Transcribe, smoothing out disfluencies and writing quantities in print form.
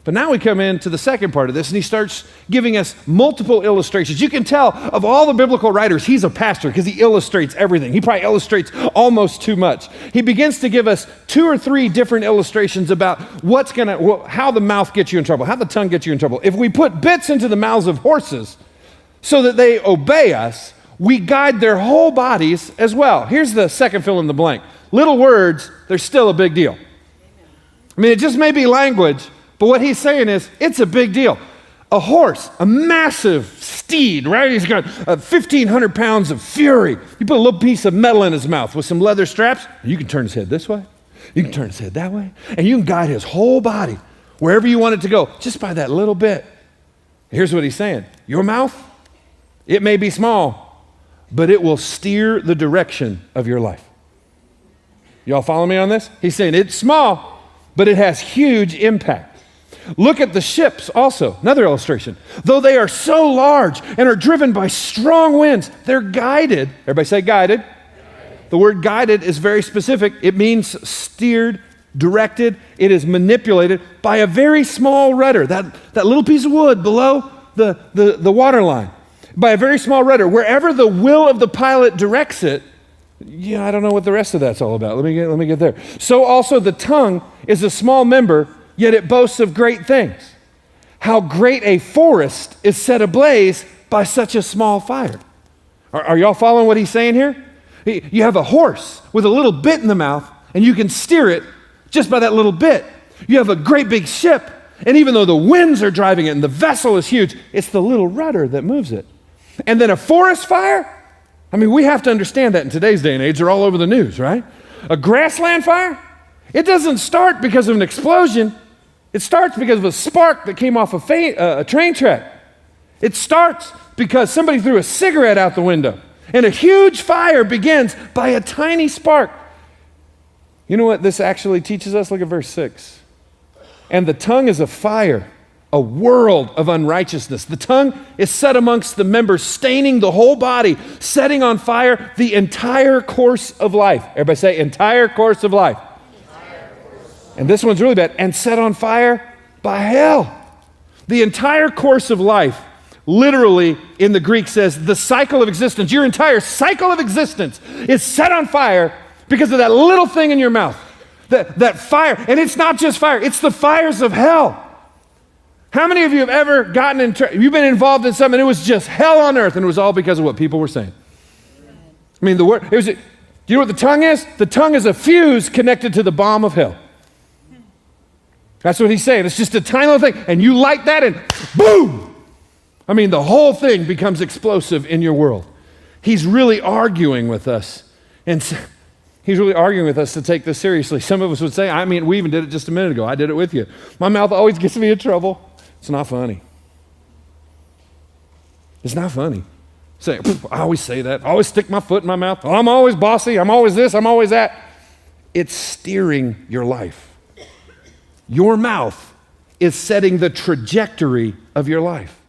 But now we come into the second part of this, and he starts giving us multiple illustrations. You can tell of all the biblical writers, he's a pastor because he illustrates everything. He probably illustrates almost too much. He begins to give us 2 or 3 different illustrations about how the mouth gets you in trouble, how the tongue gets you in trouble. If we put bits into the mouths of horses so that they obey us, we guide their whole bodies as well. Here's the second fill in the blank. Little words, they're still a big deal. I mean, it just may be language, but what he's saying is, it's a big deal. A horse, a massive steed, right? He's got 1,500 pounds of fury. You put a little piece of metal in his mouth with some leather straps, you can turn his head this way, you can turn his head that way, and you can guide his whole body wherever you want it to go, just by that little bit. Here's what he's saying. Your mouth, it may be small, but it will steer the direction of your life. Y'all follow me on this? He's saying it's small, but it has huge impact. Look at the ships also, another illustration. Though they are so large and are driven by strong winds, they're guided. Everybody say guided. The word guided is very specific. It means steered, directed. It is manipulated by a very small rudder, that little piece of wood below the water line. By a very small rudder. Wherever the will of the pilot directs it, I don't know what the rest of that's all about. Let me get there. So also the tongue is a small member, yet it boasts of great things. How great a forest is set ablaze by such a small fire. Are y'all following what he's saying here? You have a horse with a little bit in the mouth, and you can steer it just by that little bit. You have a great big ship, and even though the winds are driving it and the vessel is huge, it's the little rudder that moves it. And then a forest fire? I mean, we have to understand that in today's day and age. They're all over the news, right? A grassland fire? It doesn't start because of an explosion. It starts because of a spark that came off a train track. It starts because somebody threw a cigarette out the window. And a huge fire begins by a tiny spark. You know what this actually teaches us? Look at verse 6. And the tongue is a fire, a world of unrighteousness. The tongue is set amongst the members, staining the whole body, setting on fire the entire course of life. Everybody say, entire course of life. And this one's really bad. And set on fire by hell. The entire course of life, literally in the Greek says, the cycle of existence, your entire cycle of existence is set on fire because of that little thing in your mouth. That fire. And it's not just fire, it's the fires of hell. How many of you have ever you've been involved in something, and it was just hell on earth, and it was all because of what people were saying? I mean, do you know what the tongue is? The tongue is a fuse connected to the bomb of hell. That's what he's saying. It's just a tiny little thing, and you light that, and boom! I mean, the whole thing becomes explosive in your world. He's really arguing with us, and he's really arguing with us to take this seriously. Some of us would say, we even did it just a minute ago. I did it with you. My mouth always gets me in trouble. It's not funny. It's not funny. Say, I always say that. I always stick my foot in my mouth. Oh, I'm always bossy. I'm always this. I'm always that. It's steering your life. Your mouth is setting the trajectory of your life.